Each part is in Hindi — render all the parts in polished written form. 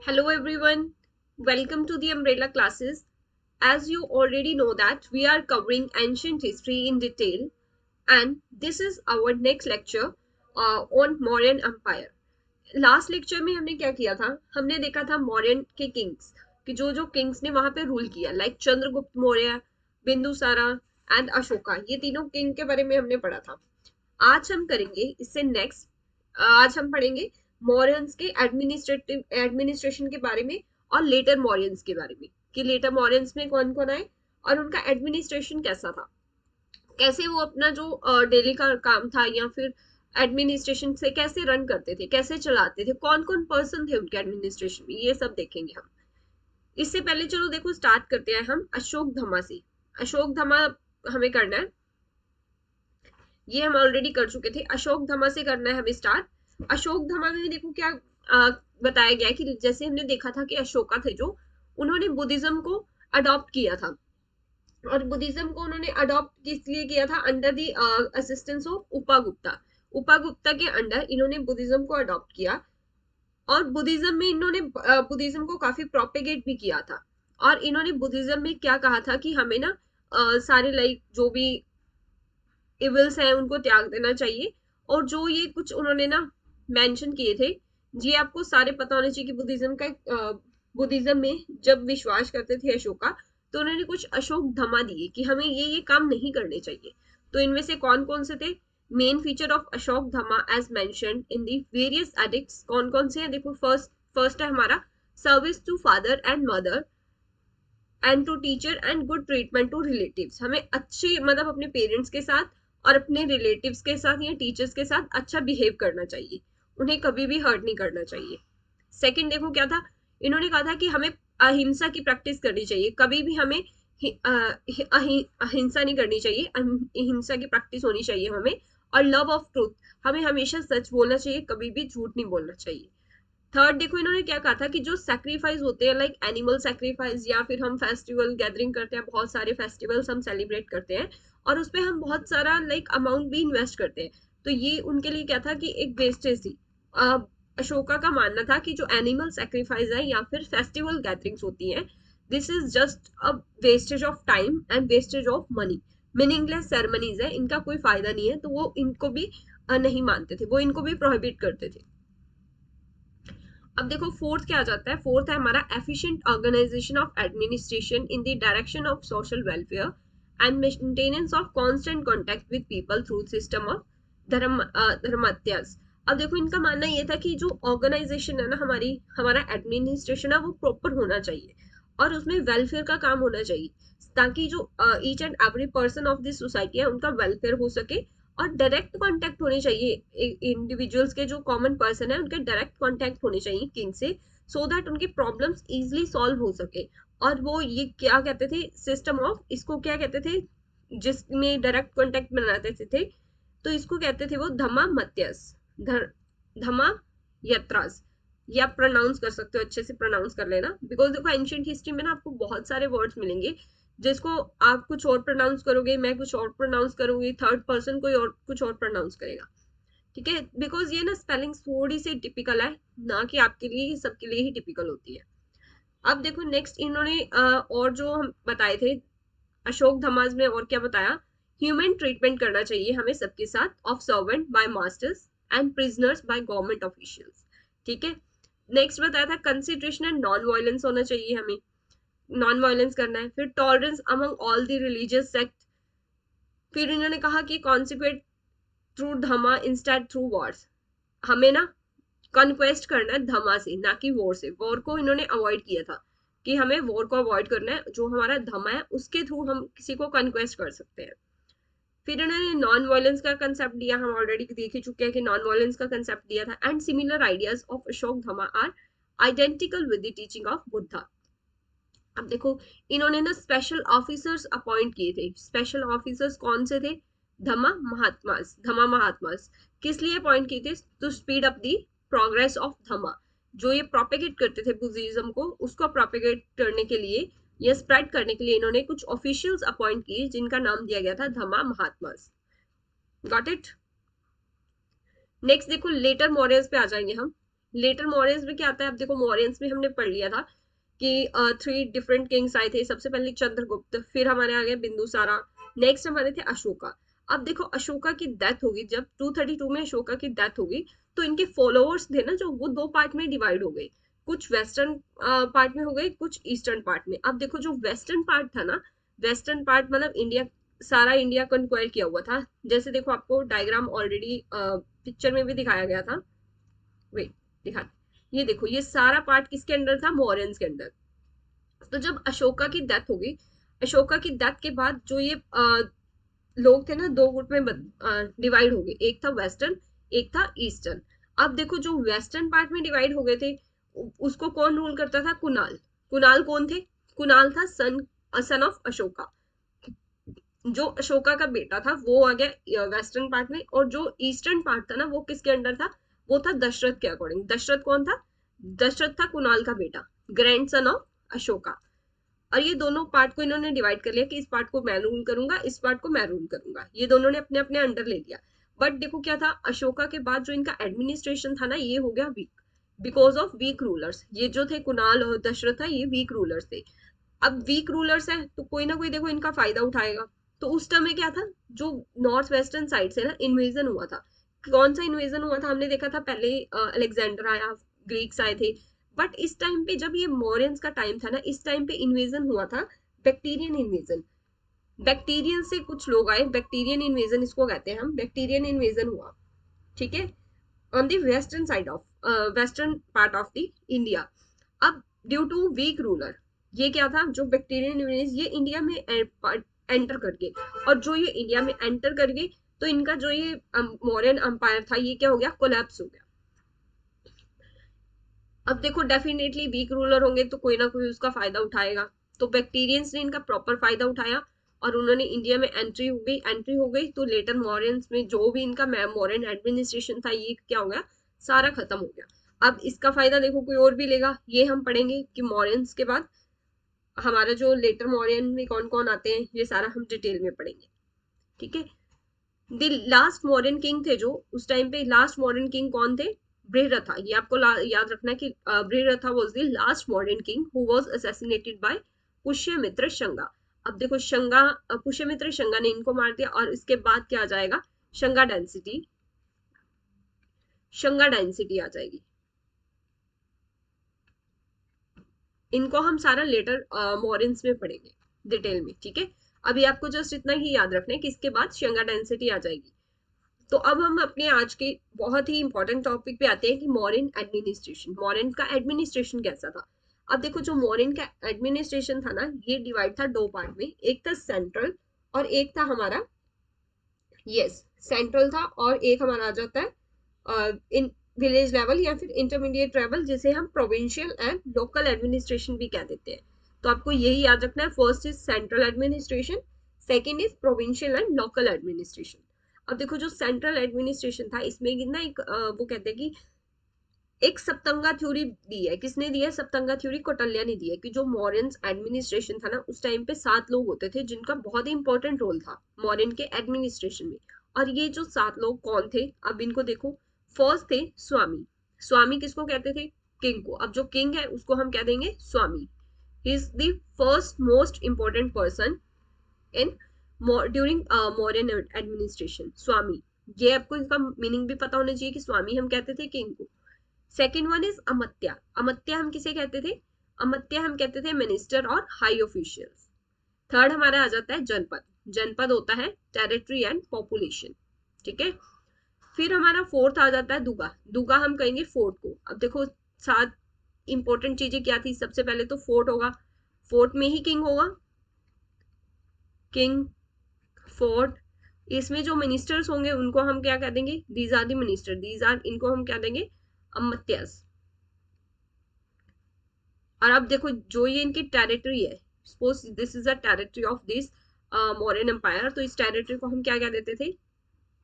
Hello everyone, welcome to the Umbrella classes. As you already know that we are covering ancient history in detail and this is our next lecture on Mauryan Empire. Last lecture में हमने क्या किया था, हमने देखा था मौर्यन के किंग्स कि जो जो किंग्स ने वहां पे रूल किया, लाइक चंद्रगुप्त मौर्य, बिंदुसारा एंड अशोका, ये तीनों किंग के बारे में हमने पढ़ा था। आज हम करेंगे इससे नेक्स्ट, आज हम पढ़ेंगे मौर्यंस के एडमिनिस्ट्रेशन के बारे में और लेटर मौर्यंस के बारे में कि लेटर मौर्यंस में कौन कौन आए और उनका एडमिनिस्ट्रेशन कैसा था, कैसे वो अपना जो डेली का काम था या फिर एडमिनिस्ट्रेशन से कैसे रन करते थे, कैसे चलाते थे, कौन कौन पर्सन थे उनके एडमिनिस्ट्रेशन में, ये सब देखेंगे हम। इससे पहले चलो देखो स्टार्ट करते हैं हम अशोक धमा से। अशोक धमा हमें करना है, ये हम ऑलरेडी कर चुके थे। अशोक धमा से करना है हमें स्टार्ट। अशोक धमा में देखो क्या बताया गया है कि जैसे हमने देखा था कि अशोका थे जो, उन्होंने बुद्धिज्म को अडॉप्ट किया था और बुद्धिज्म को उन्होंने अडॉप्ट किस लिए किया था, अंडर द असिस्टेंस ऑफ उपागुप्ता। उपागुप्ता के अंडर इन्होंने बुद्धिज्म को अडॉप्ट किया और बुद्धिज्म में इन्होंने बुद्धिज्म को काफी प्रोपेगेट भी किया था। और इन्होंने बुद्धिज्म में क्या कहा था कि हमें ना सारे लाइक जो भी इविल्स हैं उनको त्याग देना चाहिए। और जो ये कुछ उन्होंने ना मेंशन किए थे, जी आपको सारे पता होने चाहिए कि बुद्धिज्म का बुद्धिज्म में जब विश्वास करते थे अशोका, तो उन्होंने कुछ अशोक धमा दिए कि हमें ये काम नहीं करने चाहिए। तो इनमें से कौन कौन से थे, main feature of Ashoka Dhamma as mentioned in the various edicts कौन कौन से हैं, देखो फर्स्ट है हमारा service to father and mother and to teacher and good treatment to relatives. हमें अच्छे मतलब अपने पेरेंट्स के साथ और अपने रिलेटिव्स के साथ या टीचर्स के साथ अच्छा बिहेव करना चाहिए, उन्हें कभी भी हर्ट नहीं करना चाहिए। सेकंड देखो क्या था, इन्होंने कहा था कि हमें अहिंसा की प्रैक्टिस करनी चाहिए, कभी भी हमें अहिंसा नहीं करनी चाहिए, अहिंसा की प्रैक्टिस होनी चाहिए हमें। और लव ऑफ ट्रूथ, हमें हमेशा सच बोलना चाहिए, कभी भी झूठ नहीं बोलना चाहिए। थर्ड देखो इन्होंने क्या कहा था कि जो सैक्रिफाइस होते हैं लाइक एनिमल सैक्रिफाइस, या फिर हम फेस्टिवल गैदरिंग करते हैं, बहुत सारे फेस्टिवल्स हम सेलिब्रेट करते हैं और उसपे हम बहुत सारा लाइक अमाउंट भी इन्वेस्ट करते हैं, तो ये उनके लिए क्या था कि एक वेस्टेज थी। अशोका का मानना था कि जो एनिमल सैक्रिफाइस है या फिर फेस्टिवल गैदरिंग्स होती हैं, this is just a wastage of time and wastage of money, meaningless ceremonies है, इनका कोई फायदा नहीं है, तो वो इनको भी नहीं मानते थे, वो इनको भी प्रोहिबिट करते थे। अब देखो फोर्थ क्या आ जाता है, फोर्थ है हमारा efficient organisation of administration in the direction of social welfare and maintenance of constant contact with people through system of धर्मात्यास। अब देखो इनका मानना ये था कि जो ऑर्गेनाइजेशन है ना हमारा एडमिनिस्ट्रेशन है वो प्रॉपर होना चाहिए और उसमें वेलफेयर का काम होना चाहिए, ताकि जो each and every person of this society है उनका वेलफेयर हो सके। और डायरेक्ट कांटेक्ट होने चाहिए इंडिविजुअल्स के, जो कॉमन पर्सन है उनके डायरेक्ट कांटेक्ट होने चाहिए किंग से, सो दैट उनके प्रॉब्लम्स इजीली सॉल्व हो सके। और वो ये क्या कहते थे, सिस्टम ऑफ, इसको क्या कहते थे जिसमें डायरेक्ट कांटेक्ट बनाते थे, तो इसको कहते थे वो धमा मत्यस, धमा यत्रास। ये आप प्रोनाउंस कर सकते हो, अच्छे से प्रोनाउंस कर लेना, बिकॉज देखो एंशिएंट हिस्ट्री में ना आपको बहुत सारे वर्ड्स मिलेंगे जिसको आप कुछ और प्रोनाउंस करोगे, मैं कुछ और प्रोनाउंस करूंगी, थर्ड पर्सन कोई और कुछ और प्रोनाउंस करेगा, ठीक है, बिकॉज ये ना स्पेलिंग थोड़ी सी टिपिकल है, ना कि आपके लिए, सबके लिए ही टिपिकल होती है। अब देखो नेक्स्ट इन्होंने और जो हम बताए थे अशोक धमाज में, और क्या बताया, ह्यूमन ट्रीटमेंट करना चाहिए हमें सबके साथ of servant by masters and prisoners by government officials, ठीक है। नेक्स्ट बताया था कंसिडरेशन एंड नॉन वायलेंस होना चाहिए, हमें नॉन वायलेंस करना है। फिर tolerance among all the religious sect. फिर इन्होंने कहा कि कॉन्सिक्वेट थ्रू धमा इंस्टेड थ्रू वॉर्स, हमें ना कॉन्क्वेस्ट करना है धमा से, ना कि वॉर से। वॉर को इन्होंने अवॉइड किया था कि हमें वॉर को अवॉइड करना है, जो हमारा धमा है उसके थ्रू हम किसी को कॉन्क्वेस्ट कर सकते हैं। फिर इन्होंने नॉन वायलेंस का कंसेप्ट दिया, हम ऑलरेडी देख ही चुके हैं कि नॉन वायलेंस का कंसेप्ट दिया था। And similar ideas of Ashoka Dhamma are identical with the teaching of Buddha. अब देखो इन्होंने ना स्पेशल ऑफिसर्स अपॉइंट किए थे। स्पेशल ऑफिसर्स कौन से थे, धमा महात्मास। किस लिए अपॉइंट किए थे, to speed up the progress of Dhamma, जो ये प्रोपेगेट करते थे बुद्धिज्म को, उसको प्रोपेगेट करने के लिए या स्प्रेड करने के लिए इन्होंने कुछ ऑफिशियल्स अपॉइंट किए जिनका नाम दिया गया था धमा महात्मास। Got it. नेक्स्ट देखो लेटर मॉरियर्स पे आ जाएंगे हम। लेटर मौर्यंस में क्या आता है, अब देखो मौर्यंस में हमने पढ़ लिया था कि 3 डिफरेंट किंग्स आए थे। सबसे पहले चंद्रगुप्त, फिर हमारे आ गए बिंदुसारा, नेक्स्ट हमारे थे अशोका। अब देखो अशोका की डेथ होगी जब 232 में अशोका की डेथ होगी, तो इनके फॉलोअर्स थे ना जो, वो दो पार्ट में डिवाइड हो गए, कुछ वेस्टर्न पार्ट में हो गए, कुछ ईस्टर्न पार्ट में। अब देखो जो वेस्टर्न पार्ट था ना, वेस्टर्न पार्ट मतलब इंडिया, सारा इंडिया कंक्वायर किया हुआ था। जैसे देखो आपको डायग्राम ऑलरेडी पिक्चर में भी दिखाया गया था, वेट दिखा, ये देखो ये सारा पार्ट किसके अंडर था, मौर्यंस के अंडर। तो जब अशोका की डेथ होगी, अशोका की डेथ के बाद जो ये लोग थे ना, दो गुट में डिवाइड हो गए, एक था वेस्टर्न, एक था ईस्टर्न। अब देखो जो वेस्टर्न पार्ट में डिवाइड हो गए थे, उसको कौन रूल करता था, कुणाल। कुणाल कौन थे, कुणाल था सन ऑफ अशोका। जो अशोका का बेटा था वो आ गया वेस्टर्न पार्ट में, और जो ईस्टर्न पार्ट था ना वो किसके अंडर था, वो था दशरथ के अकॉर्डिंग। दशरथ कौन था, दशरथ था कुणाल का बेटा, ग्रैंड सन ऑफ अशोका। और ये दोनों पार्ट को इन्होंने डिवाइड कर लिया कि इस पार्ट को मैं रूल करूंगा, इस पार्ट को मैं रूल करूंगा, ये दोनों ने अपने अपने अंडर ले लिया। बट देखो क्या था, अशोका के बाद जो इनका एडमिनिस्ट्रेशन था ना, ये हो गया weak, because of weak rulers. ये जो थे कुणाल और दशरथ था, ये वीक रूलर्स थे। अब वीक रूलर्स है तो कोई ना कोई देखो इनका फायदा उठाएगा। तो उस टाइम में क्या था, जो नॉर्थ वेस्टर्न साइड से ना इन्वेजन हुआ था। कौन सा इन्वेजन हुआ था, हमने देखा था पहले अलेक्जेंडर आया, ग्रीक्स आए थे। बट इस टाइम पे जब ये मौर्यंस का टाइम था ना, इस टाइम पे इन्वेजन हुआ था बैक्टीरियन इन्वेजन। बैक्टीरियन से कुछ लोग आए, बैक्टीरियन इन्वेजन इसको कहते हैं हम, बैक्टीरियन इन्वेजन हुआ, ठीक है, on the western side of western part of the India. अब ड्यू टू वीक रूलर, ये क्या था, जो बैक्टीरियन इन्वेज ये इंडिया में एंटर कर गए, और जो ये इंडिया में एंटर कर गए, तो इनका जो ये मौर्यन अंपायर था, ये क्या हो गया, कोलैप्स हो गया। अब देखो डेफिनेटली वीक रूलर होंगे तो कोई ना कोई उसका फायदा उठाएगा। तो बैक्टीरियंस ने इनका प्रॉपर फायदा उठाया और उन्होंने इंडिया में एंट्री हो गई। तो लेटर मौर्यंस में जो भी इनका मौर्यन एडमिनिस्ट्रेशन था, ये क्या हो गया, सारा खत्म हो गया। अब इसका फायदा देखो कोई और भी लेगा, ये हम पढ़ेंगे कि मौर्यंस के बाद हमारा जो लेटर मौर्यन में कौन कौन आते हैं, ये सारा हम डिटेल में पढ़ेंगे, ठीक है। द लास्ट मॉडर्न किंग थे जो, उस टाइम पे लास्ट मॉडर्न किंग कौन थे, बृहरथा। ये आपको याद रखना है कि Brihadratha was the last Mauryan king who was assassinated by Pushyamitra Shunga. अब देखो शंगा, पुष्यमित्र शंगा ने इनको मार दिया, और इसके बाद क्या आ जाएगा, शंगा डेंसिटी, शंगा डेंसिटी आ जाएगी। इनको हम सारा लेटर मॉर्यंस में पढ़ेंगे डिटेल में, ठीक है। अभी आपको जस्ट इतना ही याद रखना है कि इसके बाद शंगा डेंसिटी आ जाएगी। तो अब हम अपने आज के बहुत ही इंपॉर्टेंट टॉपिक पे आते हैं कि मॉर्यन एडमिनिस्ट्रेशन, मॉर्यन का एडमिनिस्ट्रेशन कैसा था। अब देखो जो मॉर्यन का एडमिनिस्ट्रेशन था ना, ये डिवाइड था दो पार्ट में, एक था सेंट्रल और एक था हमारा, यस सेंट्रल था, और एक हमारा आ जाता है इन विलेज लेवल या फिर इंटरमीडिएट लेवल, जिसे हम प्रोविंशियल एंड लोकल एडमिनिस्ट्रेशन भी कह देते हैं। तो आपको यही याद रखना है, first is central administration, second is provincial and local administration. अब देखो जो सेंट्रल एडमिनिस्ट्रेशन था, इसमें ना एक वो कहते हैं कि एक सप्तंगा थ्योरी दी है। किसने दी है, सप्तंगा थ्योरी कौटिल्य ने दी है, कि जो मौर्यन एडमिनिस्ट्रेशन था ना, उस टाइम पे 7 लोग होते थे जिनका बहुत ही इंपॉर्टेंट रोल था मौर्यन के एडमिनिस्ट्रेशन में। और ये जो 7 लोग कौन थे, अब इनको देखो। फर्स्ट थे स्वामी। स्वामी किसको कहते थे, किंग को। अब जो किंग है उसको हम कह देंगे swami. He is the first most important person in during Mauryan administration, swami. ये आपको इसका मीनिंग भी पता होना चाहिए कि स्वामी हम कहते थे किंग को। Second one is amatya. Amatya हम किसे कहते थे, अमत्या हम कहते थे मिनिस्टर और हाई ऑफिशियल्स। थर्ड हमारा आ जाता है जनपद। जनपद होता है टेरिटरी एंड पॉपुलेशन, ठीक है। फिर हमारा फोर्थ आ जाता है दुगा। दुगा हम कहेंगे फोर्ट को। अब देखो 7 इंपॉर्टेंट चीजें क्या थी, सबसे पहले तो फोर्ट होगा, फोर्ट में ही किंग होगा, किंग फोर्ट। इसमें जो मिनिस्टर्स होंगे उनको हम क्या कह देंगे, these are the minister, these are, इनको हम क्या देंगे, अमत्यास। और अब देखो जो ये इनकी टेरिटरी है, suppose this is a territory of this Mauryan empire, तो इस टेरिटरी को हम क्या कह देते थे,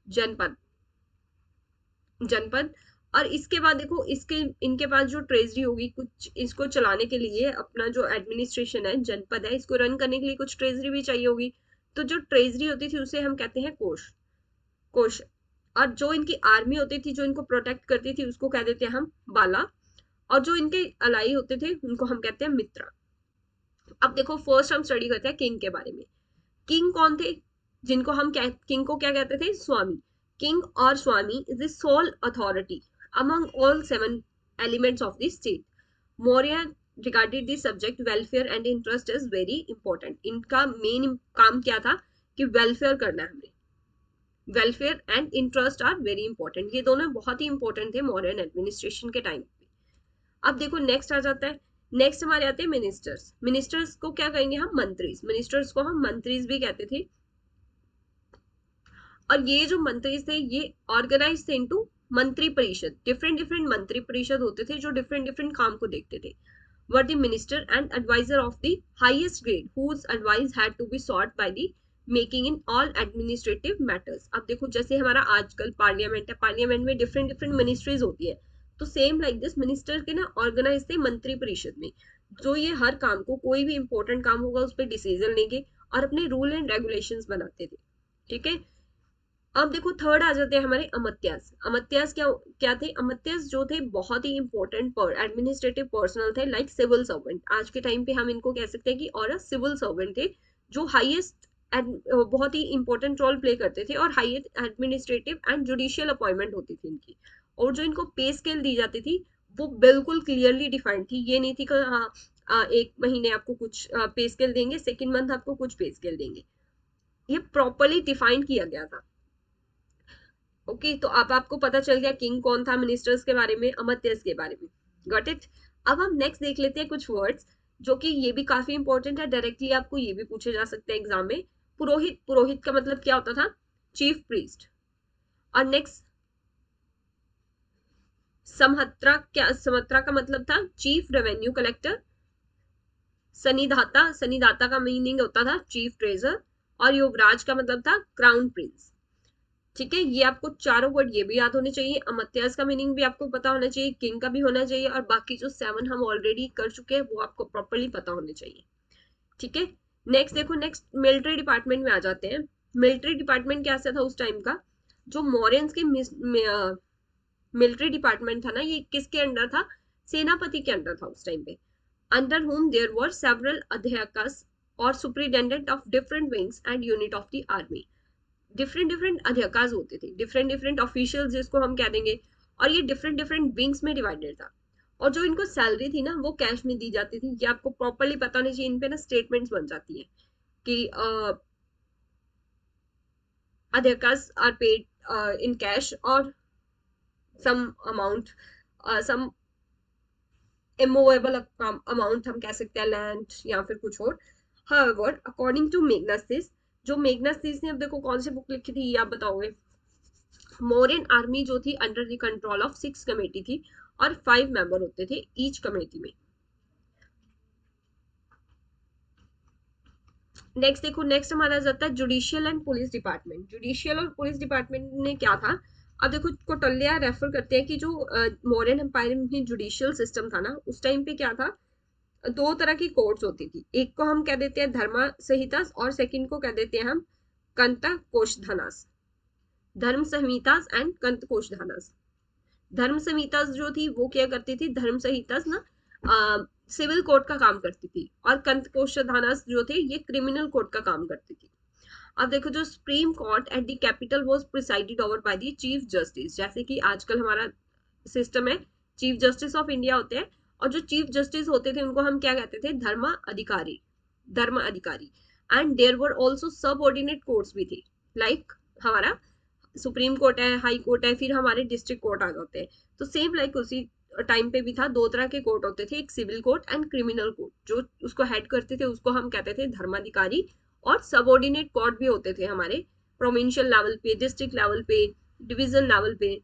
जनपद, जनपद। और इसके बाद देखो इसके इनके पास जो ट्रेजरी होगी, कुछ इसको चलाने के लिए, अपना जो एडमिनिस्ट्रेशन है, जनपद है, इसको रन करने के लिए कुछ ट्रेजरी भी चाहिए होगी। तो जो ट्रेजरी होती थी उसे हम कहते हैं कोष, कोष। और जो इनकी आर्मी होती थी, जो इनको प्रोटेक्ट करती थी, उसको कह देते हैं हम बाला, और जो इनके अलाई होते थे उनको हम कहते हैं मित्र। अब देखो फर्स्ट हम स्टडी करते हैं किंग के बारे में। किंग कौन थे, जिनको हम किंग को क्या कहते थे, स्वामी। किंग और स्वामी is the sole authority among all 7 elements of the state. Maurya regarded the subject welfare and interest is very important. इनका मेन काम क्या था कि वेलफेयर करना है हमें, welfare and interest are very important. ये दोनों बहुत ही इंपॉर्टेंट थे मौर्यन एडमिनिस्ट्रेशन के टाइम पे। अब देखो नेक्स्ट आ जाता है, नेक्स्ट हमारे आते हैं मिनिस्टर्स। मिनिस्टर्स को क्या कहेंगे हम, मंत्रीज। मिनिस्टर्स को हम मंत्रीज भी कहते थे। और ये जो मंत्रीज थे ये ऑर्गेनाइज थे इनटू मंत्री परिषद। डिफरेंट डिफरेंट मंत्री परिषद होते थे जो डिफरेंट डिफरेंट काम को देखते थे। Were the minister and adviser of the highest grade whose advice had to be sought by the making in all administrative matters. अब देखो जैसे हमारा आजकल पार्लियामेंट है, पार्लियामेंट में डिफरेंट डिफरेंट मिनिस्ट्रीज होती है, तो सेम लाइक दिस मिनिस्टर के ना ऑर्गेनाइज थे मंत्री परिषद में, जो ये हर काम को, कोई भी इंपॉर्टेंट काम होगा उस पर डिसीजन लेंगे और अपने रूल एंड रेगुलेशंस बनाते थे। ठीक है, अब देखो थर्ड आ जाते हैं हमारे अमात्यास। अमात्यास क्या क्या थे, अमात्यास जो थे बहुत ही इंपॉर्टेंट एडमिनिस्ट्रेटिव पर्सनल थे, लाइक सिविल सर्वेंट। आज के टाइम पे हम इनको कह सकते हैं कि और सिविल सर्वेंट थे, जो हाईएस्ट बहुत ही इंपॉर्टेंट रोल प्ले करते थे, और highest administrative and judicial appointment होती थी इनकी। और जो इनको पे स्केल दी जाती थी वो बिल्कुल क्लियरली डिफाइंड थी। ये नहीं थी कि हाँ एक महीने आपको कुछ पे स्केल देंगे, सेकेंड मंथ आपको कुछ पे स्केल देंगे। ये प्रॉपरली डिफाइंड किया गया था। ओके तो अब आपको पता चल गया किंग कौन था, मिनिस्टर्स के बारे में, अमात्यस के बारे में। Got it. अब हम नेक्स्ट देख लेते हैं कुछ वर्ड्स जो कि ये भी काफी इंपॉर्टेंट है, डायरेक्टली आपको ये भी पूछे जा सकते हैं एग्जाम में। पुरोहित, पुरोहित का मतलब क्या होता था, चीफ प्रीस्ट। और नेक्स्ट समहत्रा, क्या समहत्रा का मतलब था, चीफ रेवेन्यू कलेक्टर। सनिधाता, सनिधाता का मीनिंग होता था चीफ ट्रेजर। और युवराज का मतलब था क्राउन प्रिंस। ठीक है, ये आपको चारों वर्ड ये भी याद होने चाहिए। अमात्यास का मीनिंग भी आपको पता होना चाहिए, किंग का भी होना चाहिए, और बाकी जो 7 हम ऑलरेडी कर चुके हैं वो आपको प्रॉपरली पता होने चाहिए। ठीक है, नेक्स्ट देखो, नेक्स्ट मिलिट्री डिपार्टमेंट में आ जाते हैं। मिलिट्री डिपार्टमेंट कैसा था उस टाइम का, जो मौर्यंस के मिलिट्री डिपार्टमेंट था ना, ये किसके अंडर था, सेनापति के अंडर था उस टाइम पे। Under whom there were several adhyakas or superintendent of different wings and unit of the army। Different different अध्यकाज होते थे, डिफरेंट डिफरेंट ऑफिशियल्स जिसको हम कह देंगे, और ये डिफरेंट डिफरेंट विंग्स में डिवाइडेड था। और जो इनको सैलरी थी ना वो कैश में दी जाती थी। ये आपको प्रॉपरली पता होना चाहिए, इन पे ना स्टेटमेंट्स बन जाती है कि अध्यकाज आर पेड इन कैश और सम अमाउंट, सम इमूवेबल अमाउंट हम कह सकते हैं, लैंड या फिर कुछ और। हाउएवर अकॉर्डिंग टू मेग्नास्टिस, जो मेग्नास्टिस ने अब देखो कौन सी बुक लिखी थी ये आप बताओगे। मौर्यन आर्मी जो थी under the control of 6 committee थी, और 5 मेंबर होते थे ईच कमेटी में। नेक्स्ट देखो, नेक्स्ट हमारा जाता है judicial and police department. Judicial और पुलिस डिपार्टमेंट ने क्या था, अब देखो कौटिल्य रेफर करते हैं कि जो मौर्यन एम्पायर में जुडिशियल सिस्टम था ना उस टाइम पे क्या था, 2 तरह की कोर्ट्स होती थी। एक को हम कह देते हैं धर्म संहिता, और सेकंड को कह देते हैं हम कंत कोषधनास, धर्म संहितास एंड कंत कोषधनास। धर्म संहिता जो थी वो क्या करती थी, धर्म संहिता ना सिविल कोर्ट का काम करती थी, और कंत कोषधानास जो थे ये क्रिमिनल कोर्ट का काम करती थी। अब देखो जो supreme court at the capital was presided over by the chief justice, जैसे कि आजकल हमारा सिस्टम है, चीफ जस्टिस ऑफ इंडिया होते हैं, और जो चीफ जस्टिस होते थे उनको हम क्या कहते थे, धर्म अधिकारी, धर्म अधिकारी। And there were also subordinate courts भी थे, लाइक हमारा सुप्रीम कोर्ट है, हाई कोर्ट है, फिर हमारे डिस्ट्रिक्ट कोर्ट आ जाते हैं। तो सेम लाइक उसी टाइम पे भी था, 2 तरह के कोर्ट होते थे, एक civil court and criminal court. जो उसको हेड करते थे उसको हम कहते थे धर्माधिकारी, और सबऑर्डिनेट कोर्ट भी होते थे हमारे प्रोविंशियल लेवल पे, डिस्ट्रिक्ट लेवल पे, डिवीजन लेवल पे।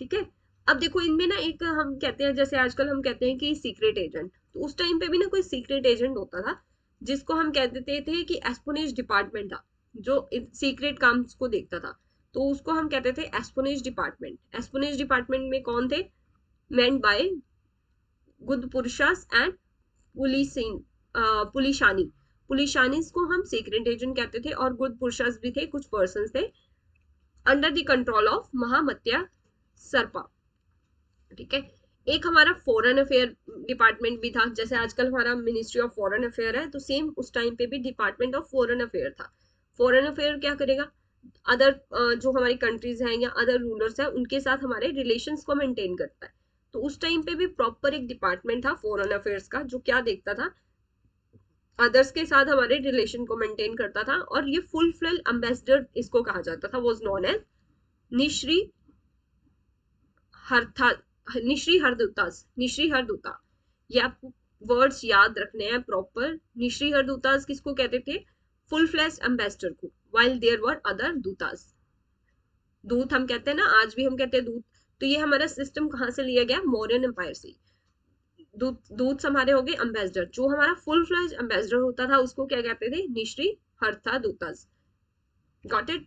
ठीक है, अब देखो इनमें ना एक हम कहते हैं, जैसे आजकल हम कहते हैं कि सीक्रेट एजेंट, तो उस टाइम पे भी ना कोई सीक्रेट एजेंट होता था जिसको हम कह देते थे कि एस्पोनेज डिपार्टमेंट था, जो सीक्रेट काम को देखता था, तो उसको हम कहते थे एस्पोनेज डिपार्टमेंट। एस्पोनेज डिपार्टमेंट में कौन थे, मेंट बाय गुदपुरुषास एंड पुलिशानी। पुलिशानीस को हम सीक्रेट एजेंट कहते थे, और गुदपुरुषास भी थे, कुछ पर्सन थे अंडर द कंट्रोल ऑफ महामत्या सर्पा। ठीक है, एक हमारा फॉरेन अफेयर डिपार्टमेंट भी था, जैसे आजकल हमारा मिनिस्ट्री ऑफ फॉरेन अफेयर है, तो सेम उस टाइम पे भी डिपार्टमेंट ऑफ फॉरेन अफेयर था। फॉरेन अफेयर क्या करेगा, अदर जो हमारी कंट्रीज हैं या अदर रूलर्स हैं उनके साथ हमारे रिलेशंस को मेंटेन करता है। तो उस टाइम पे भी प्रॉपर एक डिपार्टमेंट था फॉरेन अफेयर्स का, जो क्या देखता था, अदर्स के साथ हमारे रिलेशन को मेंटेन करता था। और ये फुल फ्लेज एम्बेसडर इसको कहा जाता था, वॉज नोन एज निश्री हरथा निश्री हरदूतास, निश्री हरदूता। ये आपको वर्ड्स याद रखने हैं प्रॉपर। निश्री हरदूतास किसको कहते थे, फुल फ्लेज एम्बेसडर को, वाइल देयर वर अदर दूतास। दूत हम कहते हैं ना, आज भी हम कहते हैं दूत। तो ये हमारा सिस्टम कहाँ से लिया गया, मौर्यन एम्पायर से। दूत हमारे हो गए एम्बेसडर, जो हमारा फुल फ्लेज एम्बेसडर होता था उसको क्या कहते थे, निश्री हर्था दूतास। Got it.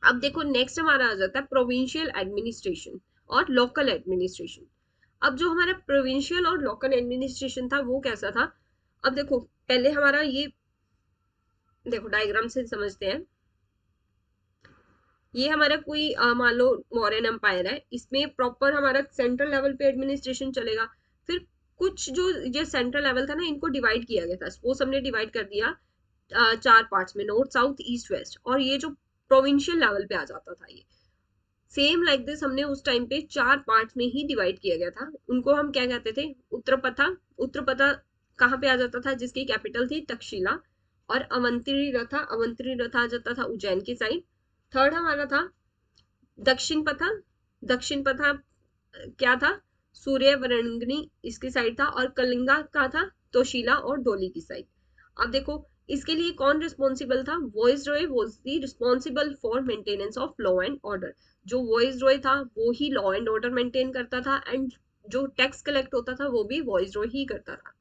अब देखो नेक्स्ट हमारा आ जाता है प्रोविंशियल एडमिनिस्ट्रेशन और लोकल एडमिनिस्ट्रेशन। अब जो हमारा प्रोविंशियल और लोकल एडमिनिस्ट्रेशन था वो कैसा था, अब देखो पहले हमारा ये, देखो डायग्राम से समझते हैं। ये हमारा कोई मान लो मौर्यन एम्पायर है, इसमें प्रॉपर हमारा सेंट्रल लेवल पे एडमिनिस्ट्रेशन चलेगा। फिर कुछ जो ये सेंट्रल लेवल था ना, इनको डिवाइड किया गया था। सपोज हमने डिवाइड कर दिया 4 पार्ट्स में, नॉर्थ साउथ ईस्ट वेस्ट, और ये जो प्रोविंशियल लेवल पे आ जाता था, ये सेम लाइक दिस हमने उस टाइम पे 4 पार्ट्स में ही डिवाइड किया गया था। उनको हम क्या कहते थे, उत्तरपथा। उत्तरपथा कहाँ पे आ जाता था, जिसकी कैपिटल थी तक्षशिला। और अवंती रथा, अवंती रथा आ जाता था उज्जैन की साइड। थर्ड हमारा था दक्षिण पथा। दक्षिण पथा क्या था, सूर्य वरंगनी इसकी साइड था। और कलिंगा का था तोशिला और डोली की साइड। अब देखो इसके लिए कौन रिस्पॉन्सिबल था, voice Roy was the responsible for maintenance of law and order. जो वॉइस रॉय था वो ही लॉ एंड ऑर्डर मेंटेन करता था, एंड जो टैक्स कलेक्ट होता था वो भी वॉइस रॉय ही करता था।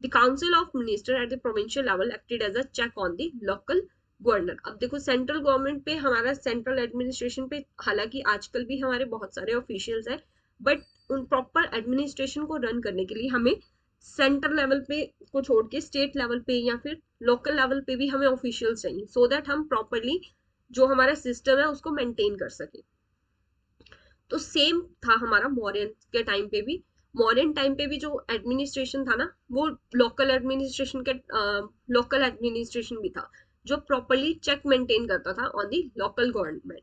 The Council of Ministers at the provincial level acted as a check on the local governor. अब देखो सेंट्रल गवर्नमेंट पे हमारा, सेंट्रल एडमिनिस्ट्रेशन पे हालांकि आजकल भी हमारे बहुत सारे ऑफिशियल्स हैं, बट उन प्रॉपर एडमिनिस्ट्रेशन को रन करने के लिए हमें सेंट्रल लेवल पे को छोड़ के स्टेट लेवल पे या फिर लोकल लेवल पे भी हमें ऑफिशियल्स चाहिए, सो दैट हम प्रॉपरली जो हमारा सिस्टम है उसको मेंटेन कर सके। तो सेम था हमारा मौर्यन के टाइम पे भी। मौर्यन टाइम पे भी जो एडमिनिस्ट्रेशन था ना, वो लोकल एडमिनिस्ट्रेशन के लोकल एडमिनिस्ट्रेशन भी था, जो प्रॉपरली चेक मेंटेन करता था ऑन दी लोकल गवर्नमेंट।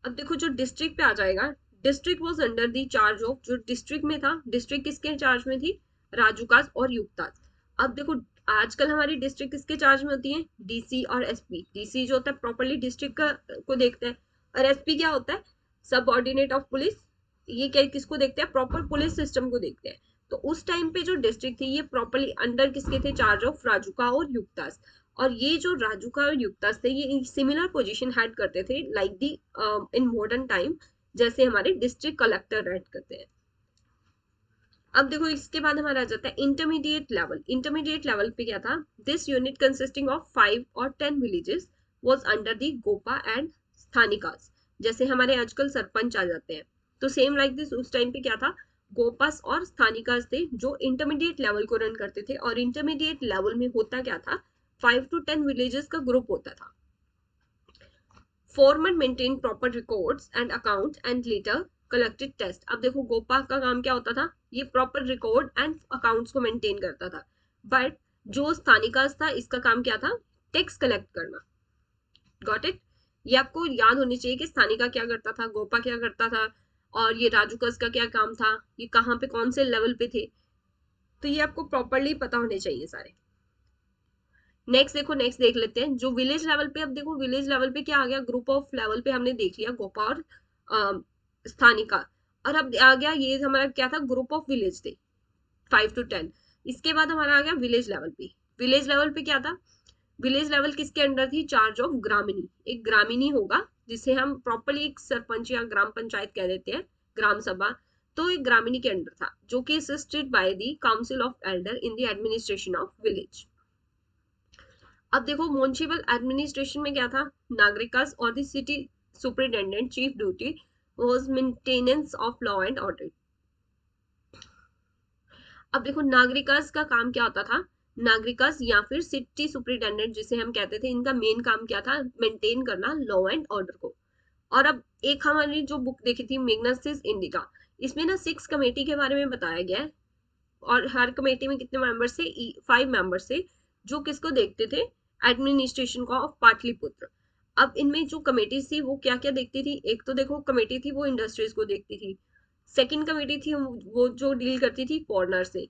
अब देखो जो डिस्ट्रिक्ट पे आ जाएगा, district was under the charge of, जो डिस्ट्रिक्ट में था, डिस्ट्रिक्ट किसके चार्ज में थी, राजूकास और युक्तास। अब देखो आजकल हमारी डिस्ट्रिक्ट किसके चार्ज में होती है, डीसी और एसपी। डीसी जो होता है प्रॉपरली डिस्ट्रिक्ट का को देखता है, और एसपी क्या होता है, सब ऑर्डिनेट ऑफ पुलिस। ये क्या किसको देखते हैं, प्रॉपर पुलिस सिस्टम को देखते हैं। तो उस टाइम पे जो डिस्ट्रिक्ट थी ये प्रॉपरली अंडर किसके थे, चार्ज ऑफ राजूका और युक्तास। और ये जो राजूका और युक्तास थे ये सिमिलर पोजीशन हेड करते थे like the in modern time, जैसे हमारे डिस्ट्रिक्ट कलेक्टर हेड करते हैं। अब देखो इसके बाद हमारा आ जाता है इंटरमीडिएट लेवल। इंटरमीडिएट लेवल पे क्या था, दिस यूनिट कंसिस्टिंग ऑफ 5 और 10 विलेजेस वाज अंडर दी गोपा एंड स्थानिकास। जैसे हमारे आजकल सरपंच आ जाते हैं, तो सेम लाइक दिस उस टाइम पे क्या था, गोपास और स्थानिकास थे जो इंटरमीडिएट लेवल को रन करते थे। और इंटरमीडिएट लेवल में होता क्या था, 5 to 10 विलेजेस का ग्रुप होता था। Former maintain proper records and account and later collected test. अब देखो गोपा का काम क्या होता था, ये प्रॉपर रिकॉर्ड एंड अकाउंट्स को मेंटेन करता था। बट जो स्थानिकास था इसका काम क्या था, टैक्स कलेक्ट करना। Got it. ये आपको याद होनी चाहिए कि स्थानिका क्या करता था, गोपा क्या करता था, और ये राजूकस का क्या काम था, ये कहाँ पे कौन से लेवल पे थे, तो ये आपको प्रॉपरली पता होने चाहिए सारे। नेक्स्ट देखो, नेक्स्ट देख लेते हैं जो विलेज लेवल पे। अब देखो विलेज लेवल पे क्या आ गया, ग्रुप ऑफ लेवल पे हमने देख लिया गोपा और स्थानिका। और अब आ गया ये हमारा क्या था, ग्रुप ऑफ विलेज थे 5 to 10। इसके बाद हमारा आ गया विलेज लेवल पे। विलेज लेवल पे क्या था, विलेज लेवल किसके अंडर थी, चार्ज ऑफ ग्रामीणी। एक ग्रामीणी होगा जिसे हम प्रॉपरली एक सरपंच या ग्राम पंचायत कह देते हैं, ग्राम सभा। तो एक ग्रामीणी के अंडर था जो कि assisted by the council of Elder in the administration of village. अब देखो म्युनिसिपल एडमिनिस्ट्रेशन में क्या था, नागरिकास और the city superintendent chief duty was maintenance of law and order. अब देखो नागरिकास का काम क्या होता था, नागरिकास या फिर सिटी सुपरिटेंडेंट जिसे हम कहते थे, इनका मेन काम क्या था, मेंटेन करना लॉ एंड ऑर्डर को। और अब एक हमारी जो बुक देखी थी मैग्नेसिस इंडिका, इसमें ना 6 कमेटी के बारे में बताया गया है और हर कमेटी में कितने मेंबर्स थे, 5 मेंबर्स थे जो किसको देखते थे, एडमिनिस्ट्रेशन को ऑफ पाटलिपुत्र। अब इनमें जो कमेटीज थी वो क्या क्या देखती थी, एक तो देखो कमेटी थी वो इंडस्ट्रीज को देखती थी, सेकंड कमेटी थी वो जो डील करती थी फॉरनर से,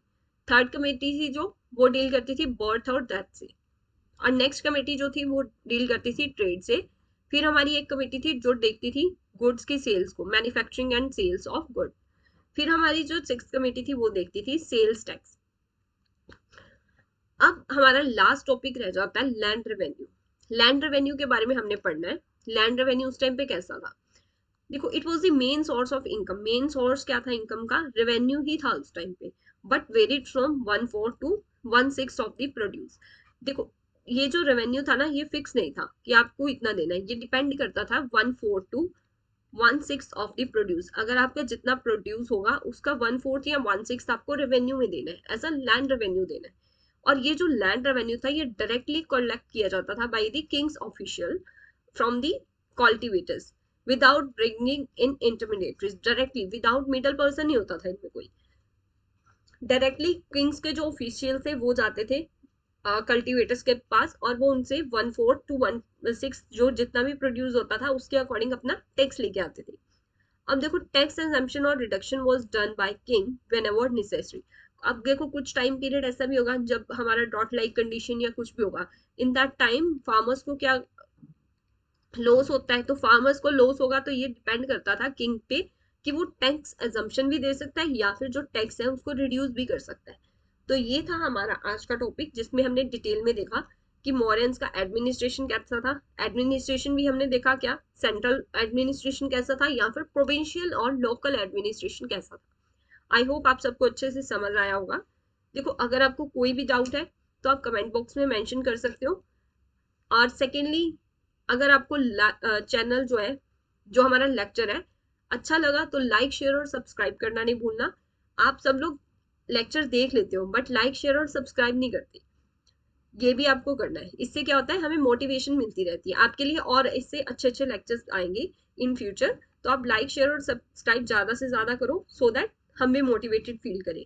थर्ड कमेटी थी जो वो डील करती थी बर्थ और डेथ से, और नेक्स्ट कमेटी जो थी वो डील करती थी ट्रेड से। फिर हमारी एक कमेटी थी जो देखती थी गुड्स की सेल्स को, manufacturing and sales of good. फिर हमारी जो 6th कमेटी थी वो देखती थी सेल्स टैक्स। अब हमारा लास्ट टॉपिक रह जाता है लैंड रेवेन्यू। लैंड रेवेन्यू के बारे में हमने पढ़ना है। लैंड रेवेन्यू उस टाइम पे कैसा था, देखो it was the main source of income. Main source क्या था इनकम का, रेवेन्यू ही था उस टाइम पे, but varied from 1/4 to 1/6 of the produce. देखो ये जो रेवेन्यू था ना ये फिक्स नहीं था कि आपको इतना देना है, ये डिपेंड करता था 1/4 टू 1/6 ऑफ द प्रोड्यूस। अगर आपका जितना प्रोड्यूस होगा उसका 1/4 या 1/6 आपको रेवेन्यू में देना है, एज अ लैंड रेवेन्यू देना है। और ये जो लैंड रेवेन्यू था ये डायरेक्टली कलेक्ट किया जाता था by the Kings official from the cultivators without bringing in intermediaries, directly without middle person नहीं होता था इनमें कोई, डायरेक्टली किंग्स के जो ऑफिशियल थे वो जाते थे कल्टीवेटर्स के पास और वो उनसे 1/4 टू 1/6 जो जितना भी प्रोड्यूस होता था उसके अकॉर्डिंग अपना टैक्स लेके आते थे। अब देखो टैक्स एग्जम्पशन और reduction was done by king whenever necessary. अब देखो कुछ टाइम पीरियड ऐसा भी होगा जब हमारा डॉट लाइक कंडीशन या कुछ भी होगा, इन दैट टाइम फार्मर्स को क्या लॉस होता है, तो फार्मर्स को लॉस होगा तो ये डिपेंड करता था किंग पे कि वो टैक्स एजम्पशन भी दे सकता है या फिर जो टैक्स है उसको रिड्यूस भी कर सकता है। तो ये था हमारा आज का टॉपिक जिसमें हमने डिटेल में देखा कि मौर्यंस का एडमिनिस्ट्रेशन कैसा था। एडमिनिस्ट्रेशन भी हमने देखा क्या सेंट्रल एडमिनिस्ट्रेशन कैसा था या फिर प्रोविंशियल और लोकल एडमिनिस्ट्रेशन कैसा था। आई होप आप सबको अच्छे से समझ आया होगा। देखो अगर आपको कोई भी डाउट है तो आप कमेंट बॉक्स में मेंशन कर सकते हो। और सेकेंडली अगर आपको चैनल जो है जो हमारा लेक्चर है अच्छा लगा तो लाइक शेयर और सब्सक्राइब करना नहीं भूलना। आप सब लोग लेक्चर देख लेते हो बट लाइक शेयर और सब्सक्राइब नहीं करते, ये भी आपको करना है। इससे क्या होता है हमें मोटिवेशन मिलती रहती है आपके लिए और इससे अच्छे अच्छे लेक्चर्स आएंगे इन फ्यूचर। तो आप लाइक शेयर और सब्सक्राइब ज्यादा से ज्यादा करो सो दैट हम भी मोटिवेटेड फील करें।